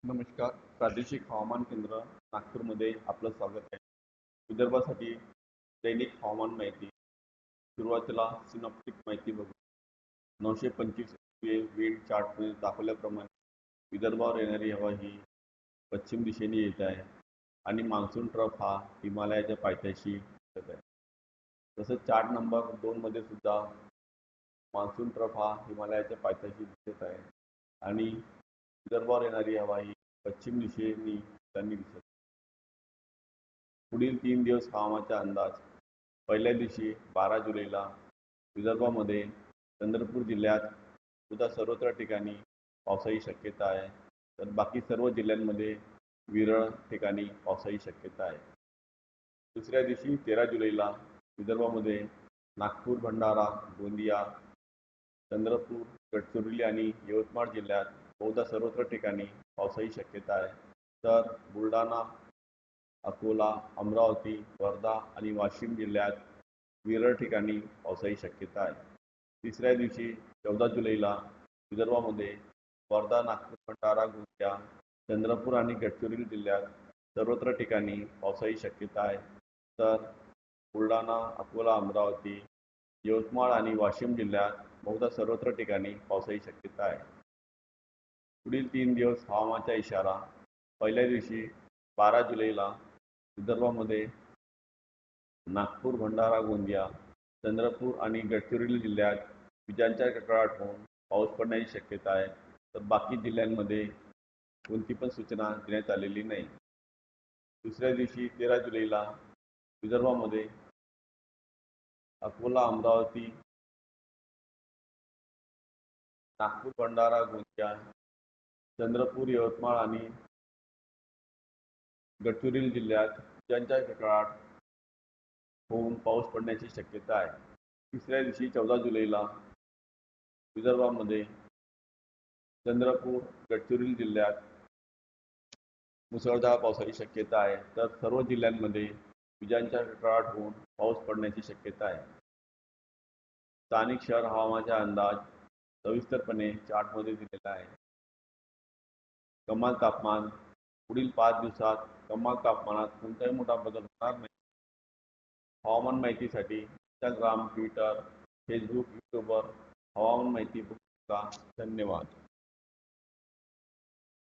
नमस्कार. प्रादेशिक हवामान केंद्र नागपूरमध्ये आपलं स्वागत आहे. विदर्भासाठी दैनिक हवामान माहिती. सुरुवातीला सिनॉप्टिक माहिती बघू. 925 विंड चार्टमध्ये दाखवल्याप्रमाणे विदर्भावर येणारी हवा ही पश्चिम दिशेने येत आहे आणि मान्सून ट्रफ हा हिमालयाच्या पायथ्याशी दिसत आहे. तसंच चार्ट नंबर 2 मध्ये सुद्धा मान्सून ट्रफ हा हिमालयाच्या पायथ्याशी दिसत आहे आणि विदर्भावर येणारी हवा ही पश्चिम दिशेने त्यांनी दिसत. पुढील 3 दिवस हवामानाचा अंदाज. पहिल्या दिवशी 12 जुलैला विदर्भामध्ये चंद्रपूर जिल्ह्यात सुद्धा सर्वत्र ठिकाणी पावसाची शक्यता आहे, तर बाकी सर्व जिल्ह्यांमध्ये विरळ ठिकाणी पावसाची शक्यता आहे. दुसऱ्या दिवशी 13 जुलैला विदर्भामध्ये नागपूर, भंडारा, गोंदिया, चंद्रपूर, गडचिरोली आणि यवतमाळ जिल्ह्यात बहुधा सर्वत्र ठिकाणी पावसाची शक्यता आहे, तर बुलढाणा, अकोला, अमरावती, वर्धा आणि वाशिम जिल्ह्यात विरळ ठिकाणी पावसाची शक्यता आहे. तिसऱ्या दिवशी 14 जुलैला विदर्भामध्ये वर्धा, नागपूर, भंडारा, गोंदिया, चंद्रपूर आणि गडचिरोली जिल्ह्यात सर्वत्र ठिकाणी पावसाची शक्यता आहे, तर बुलढाणा, अकोला, अमरावती, यवतमाळ आणि वाशिम जिल्ह्यात बहुधा सर्वत्र ठिकाणी पावसाची शक्यता आहे. पुढील 3 दिवस हवामानाचा इशारा. पहिल्या दिवशी 12 जुलैला विदर्भामध्ये नागपूर, भंडारा, गोंदिया, चंद्रपूर आणि गडचिरोली जिल्ह्यात विजांच्या कडकडाट होऊन पाऊस पडण्याची शक्यता आहे, तर बाकी जिल्ह्यांमध्ये कोणती पण सूचना देण्यात आलेली नाही. दुसऱ्या दिवशी 13 जुलैला विदर्भामध्ये अकोला, अमरावती, नागपूर, भंडारा, गोंदिया, चंद्रपूर, यवतमाळ आणि गडचिरोली जिल्ह्यात विजांच्या कडकडाट होऊन पाऊस पडण्याची शक्यता आहे. तिसऱ्या दिवशी 14 जुलैला विदर्भामध्ये चंद्रपूर, गडचिरोली जिल्ह्यात मुसळधार पावसाची शक्यता आहे, तर सर्व जिल्ह्यांमध्ये विजांच्या कडकडाट होऊन पाऊस पडण्याची शक्यता आहे. स्थानिक शहर हवामानाचा अंदाज सविस्तरपणे चार्टमध्ये दिलेला आहे. कमाल तापमान. पुढील 5 दिवसात कमाल तापमानात कोणताही मोठा बदल होणार नाही. हवामान माहितीसाठी इंस्टाग्राम, ट्विटर, फेसबुक, यूट्यूबवर हवामान माहिती बघू शकता. धन्यवाद.